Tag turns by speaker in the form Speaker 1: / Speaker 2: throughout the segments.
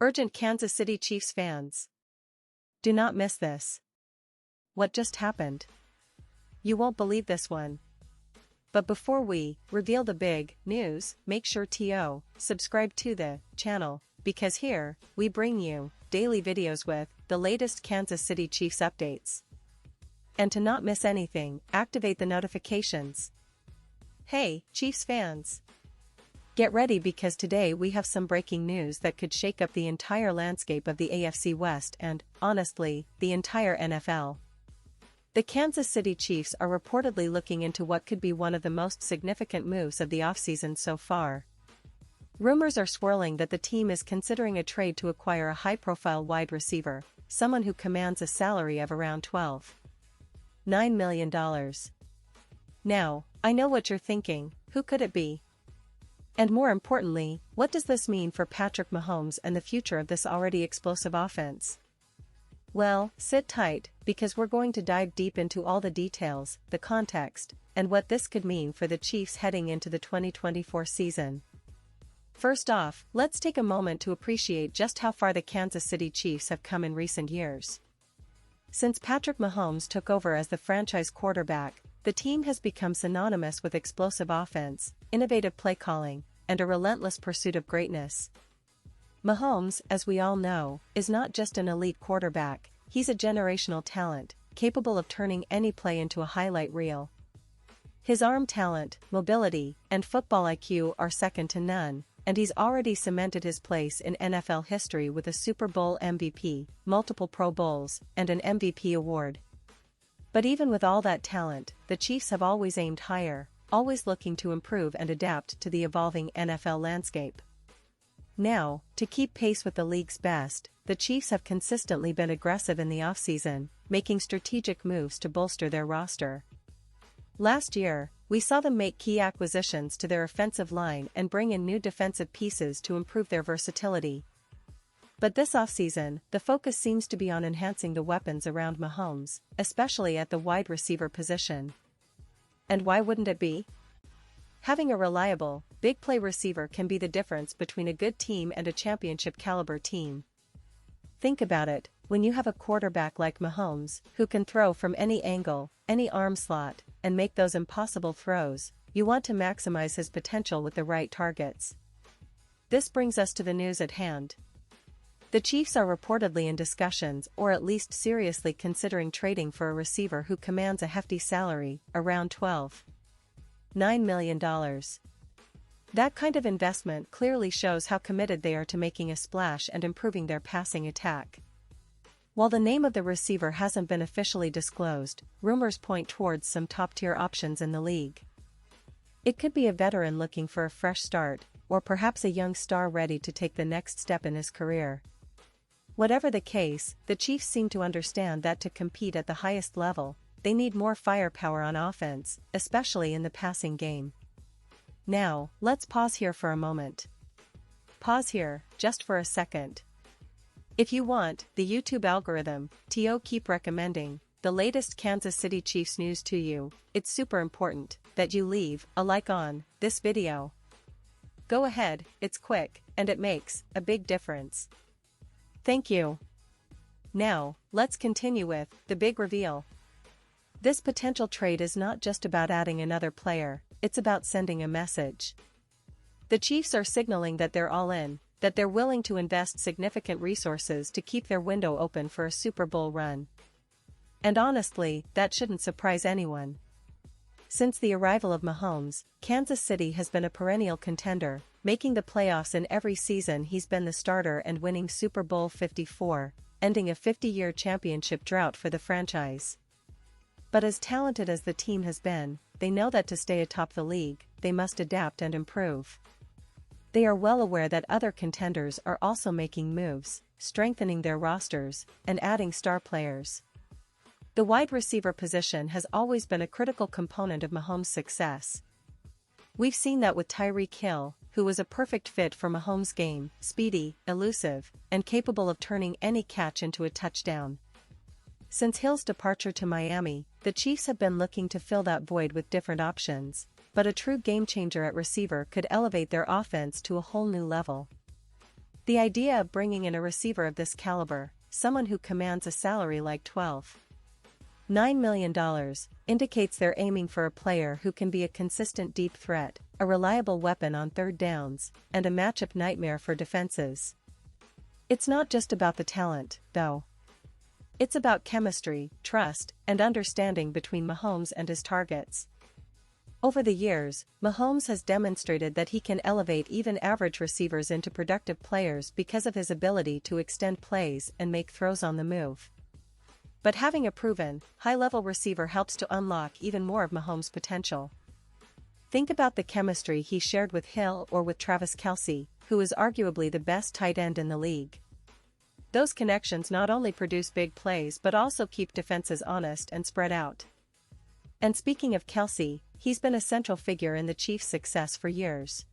Speaker 1: Urgent Kansas City Chiefs fans. Do not miss this. What just happened? You won't believe this one. But before we reveal the big news, make sure to subscribe to the channel, because here, we bring you daily videos with the latest Kansas City Chiefs updates. And to not miss anything, activate the notifications. Hey, Chiefs fans! Get ready because today we have some breaking news that could shake up the entire landscape of the AFC West and, honestly, the entire NFL. The Kansas City Chiefs are reportedly looking into what could be one of the most significant moves of the offseason so far. Rumors are swirling that the team is considering a trade to acquire a high-profile wide receiver, someone who commands a salary of around $12.9 million. Now, I know what you're thinking, who could it be? And more importantly, what does this mean for Patrick Mahomes and the future of this already explosive offense? Well, sit tight, because we're going to dive deep into all the details, the context, and what this could mean for the Chiefs heading into the 2024 season. First off, let's take a moment to appreciate just how far the Kansas City Chiefs have come in recent years. Since Patrick Mahomes took over as the franchise quarterback, the team has become synonymous with explosive offense, innovative play calling, and a relentless pursuit of greatness. Mahomes, as we all know, is not just an elite quarterback, he's a generational talent, capable of turning any play into a highlight reel. His arm talent, mobility, and football IQ are second to none, and he's already cemented his place in NFL history with a Super Bowl MVP, multiple Pro Bowls, and an MVP award. But even with all that talent, the Chiefs have always aimed higher, always looking to improve and adapt to the evolving NFL landscape. Now, to keep pace with the league's best, the Chiefs have consistently been aggressive in the offseason, making strategic moves to bolster their roster. Last year, we saw them make key acquisitions to their offensive line and bring in new defensive pieces to improve their versatility. But this offseason, the focus seems to be on enhancing the weapons around Mahomes, especially at the wide receiver position. And why wouldn't it be? Having a reliable, big play receiver can be the difference between a good team and a championship-caliber team. Think about it, when you have a quarterback like Mahomes, who can throw from any angle, any arm slot, and make those impossible throws, you want to maximize his potential with the right targets. This brings us to the news at hand. The Chiefs are reportedly in discussions or at least seriously considering trading for a receiver who commands a hefty salary, around $12.9 million. That kind of investment clearly shows how committed they are to making a splash and improving their passing attack. While the name of the receiver hasn't been officially disclosed, rumors point towards some top-tier options in the league. It could be a veteran looking for a fresh start, or perhaps a young star ready to take the next step in his career. Whatever the case, the Chiefs seem to understand that to compete at the highest level, they need more firepower on offense, especially in the passing game. Now, let's pause here for a moment. Pause here, just for a second. If you want the YouTube algorithm to keep recommending the latest Kansas City Chiefs news to you, it's super important that you leave a like on this video. Go ahead, it's quick, and it makes a big difference. Thank you. Now, let's continue with the big reveal. This potential trade is not just about adding another player, it's about sending a message. The Chiefs are signaling that they're all in, that they're willing to invest significant resources to keep their window open for a Super Bowl run. And honestly, that shouldn't surprise anyone. Since the arrival of Mahomes, Kansas City has been a perennial contender, making the playoffs in every season he's been the starter and winning Super Bowl 54, ending a 50-year championship drought for the franchise. But as talented as the team has been, they know that to stay atop the league, they must adapt and improve. They are well aware that other contenders are also making moves, strengthening their rosters, and adding star players. The wide receiver position has always been a critical component of Mahomes' success. We've seen that with Tyreek Hill, who was a perfect fit for Mahomes' game, speedy, elusive, and capable of turning any catch into a touchdown. Since Hill's departure to Miami, the Chiefs have been looking to fill that void with different options, but a true game-changer at receiver could elevate their offense to a whole new level. The idea of bringing in a receiver of this caliber, someone who commands a salary like $12.9 million, indicates they're aiming for a player who can be a consistent deep threat, a reliable weapon on third downs, and a matchup nightmare for defenses. It's not just about the talent, though. It's about chemistry, trust, and understanding between Mahomes and his targets. Over the years, Mahomes has demonstrated that he can elevate even average receivers into productive players because of his ability to extend plays and make throws on the move. But having a proven, high-level receiver helps to unlock even more of Mahomes' potential. Think about the chemistry he shared with Hill or with Travis Kelce, who is arguably the best tight end in the league. Those connections not only produce big plays but also keep defenses honest and spread out. And speaking of Kelce, he's been a central figure in the Chiefs' success for years.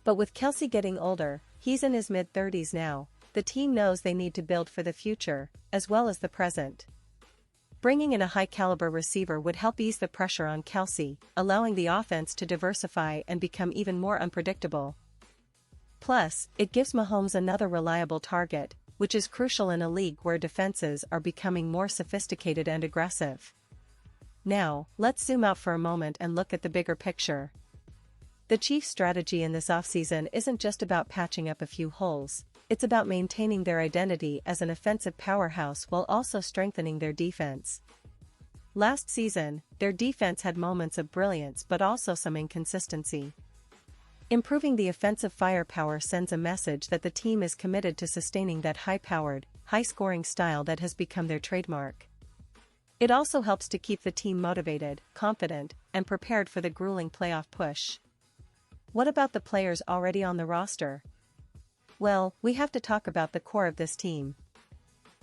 Speaker 1: But with Kelce getting older, he's in his mid-30s now, the team knows they need to build for the future, as well as the present. Bringing in a high-caliber receiver would help ease the pressure on Kelce, allowing the offense to diversify and become even more unpredictable. Plus, it gives Mahomes another reliable target, which is crucial in a league where defenses are becoming more sophisticated and aggressive. Now, let's zoom out for a moment and look at the bigger picture. The Chiefs' strategy in this offseason isn't just about patching up a few holes, it's about maintaining their identity as an offensive powerhouse while also strengthening their defense. Last season, their defense had moments of brilliance but also some inconsistency. Improving the offensive firepower sends a message that the team is committed to sustaining that high-powered, high-scoring style that has become their trademark. It also helps to keep the team motivated, confident, and prepared for the grueling playoff push. What about the players already on the roster? Well, we have to talk about the core of this team.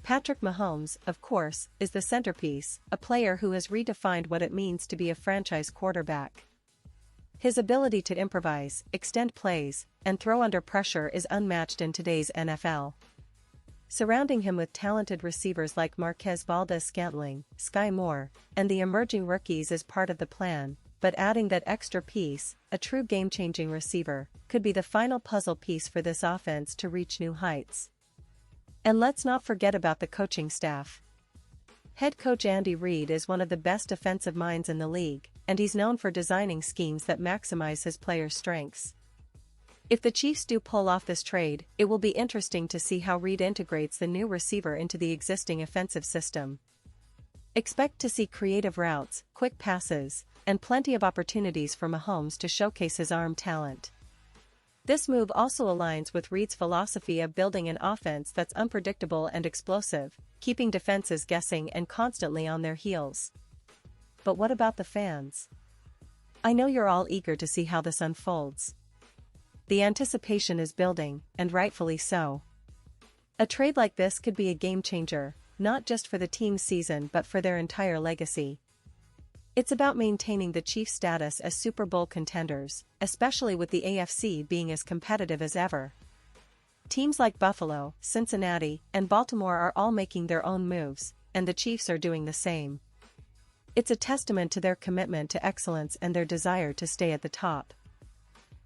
Speaker 1: Patrick Mahomes, of course, is the centerpiece, a player who has redefined what it means to be a franchise quarterback. His ability to improvise, extend plays, and throw under pressure is unmatched in today's NFL. Surrounding him with talented receivers like Marquez Valdes-Scantling, Sky Moore, and the emerging rookies is part of the plan, but adding that extra piece, a true game-changing receiver, could be the final puzzle piece for this offense to reach new heights. And let's not forget about the coaching staff. Head coach Andy Reid is one of the best defensive minds in the league, and he's known for designing schemes that maximize his players' strengths. If the Chiefs do pull off this trade, it will be interesting to see how Reid integrates the new receiver into the existing offensive system. Expect to see creative routes, quick passes, and plenty of opportunities for Mahomes to showcase his arm talent. This move also aligns with Reid's philosophy of building an offense that's unpredictable and explosive, keeping defenses guessing and constantly on their heels. But what about the fans? I know you're all eager to see how this unfolds. The anticipation is building, and rightfully so. A trade like this could be a game-changer, not just for the team's season but for their entire legacy. It's about maintaining the Chiefs' status as Super Bowl contenders, especially with the AFC being as competitive as ever. Teams like Buffalo, Cincinnati, and Baltimore are all making their own moves, and the Chiefs are doing the same. It's a testament to their commitment to excellence and their desire to stay at the top.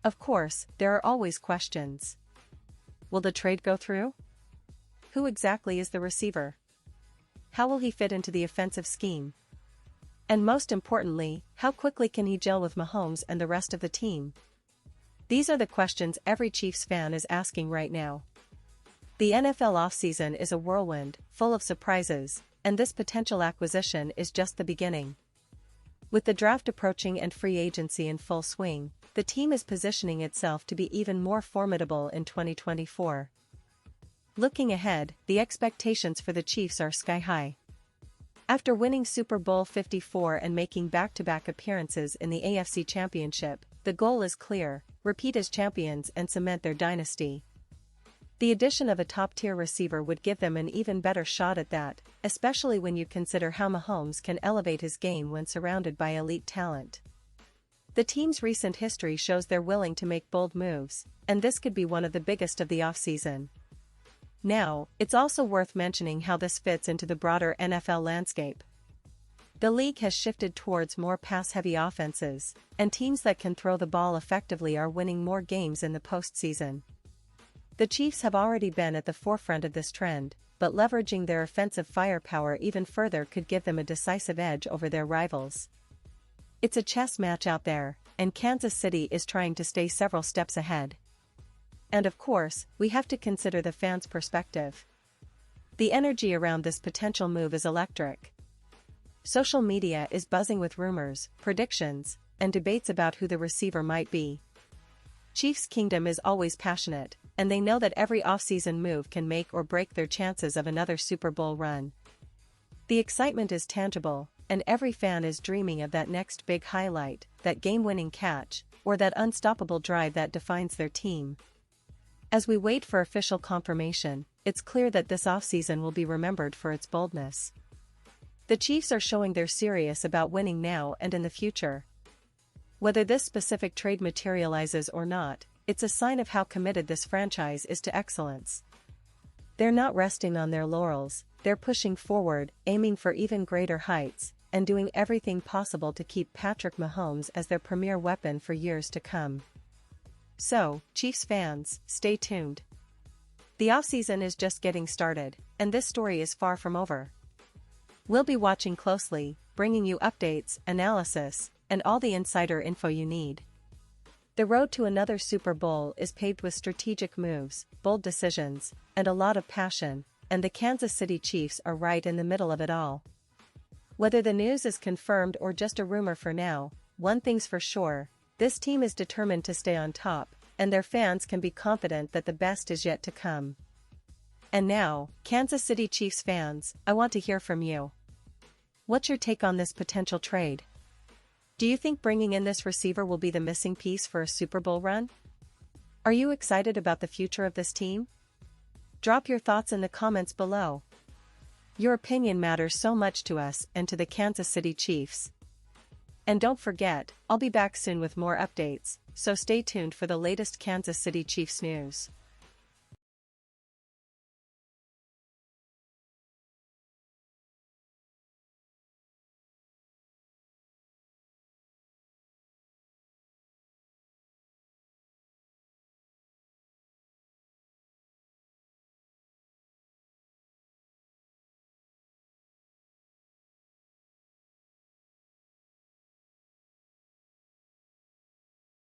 Speaker 1: Of course, there are always questions. Will the trade go through? Who exactly is the receiver? How will he fit into the offensive scheme? And most importantly, how quickly can he gel with Mahomes and the rest of the team? These are the questions every Chiefs fan is asking right now. The NFL offseason is a whirlwind, full of surprises, and this potential acquisition is just the beginning. With the draft approaching and free agency in full swing, the team is positioning itself to be even more formidable in 2024. Looking ahead, the expectations for the Chiefs are sky high. After winning Super Bowl 54 and making back-to-back appearances in the AFC Championship, the goal is clear: repeat as champions and cement their dynasty. The addition of a top-tier receiver would give them an even better shot at that, especially when you consider how Mahomes can elevate his game when surrounded by elite talent. The team's recent history shows they're willing to make bold moves, and this could be one of the biggest of the offseason. Now, it's also worth mentioning how this fits into the broader NFL landscape. The league has shifted towards more pass-heavy offenses, and teams that can throw the ball effectively are winning more games in the postseason. The Chiefs have already been at the forefront of this trend, but leveraging their offensive firepower even further could give them a decisive edge over their rivals. It's a chess match out there, and Kansas City is trying to stay several steps ahead. And of course, we have to consider the fans' perspective. The energy around this potential move is electric. Social media is buzzing with rumors, predictions, and debates about who the receiver might be. Chiefs Kingdom is always passionate, and they know that every offseason move can make or break their chances of another Super Bowl run. The excitement is tangible, and every fan is dreaming of that next big highlight, that game-winning catch, or that unstoppable drive that defines their team. As we wait for official confirmation, it's clear that this offseason will be remembered for its boldness. The Chiefs are showing they're serious about winning now and in the future. Whether this specific trade materializes or not, it's a sign of how committed this franchise is to excellence. They're not resting on their laurels, they're pushing forward, aiming for even greater heights, and doing everything possible to keep Patrick Mahomes as their premier weapon for years to come. So, Chiefs fans, stay tuned. The offseason is just getting started, and this story is far from over. We'll be watching closely, bringing you updates, analysis, and all the insider info you need. The road to another Super Bowl is paved with strategic moves, bold decisions, and a lot of passion, and the Kansas City Chiefs are right in the middle of it all. Whether the news is confirmed or just a rumor for now, one thing's for sure, this team is determined to stay on top, and their fans can be confident that the best is yet to come. And now, Kansas City Chiefs fans, I want to hear from you. What's your take on this potential trade? Do you think bringing in this receiver will be the missing piece for a Super Bowl run? Are you excited about the future of this team? Drop your thoughts in the comments below. Your opinion matters so much to us and to the Kansas City Chiefs. And don't forget, I'll be back soon with more updates, so stay tuned for the latest Kansas City Chiefs news.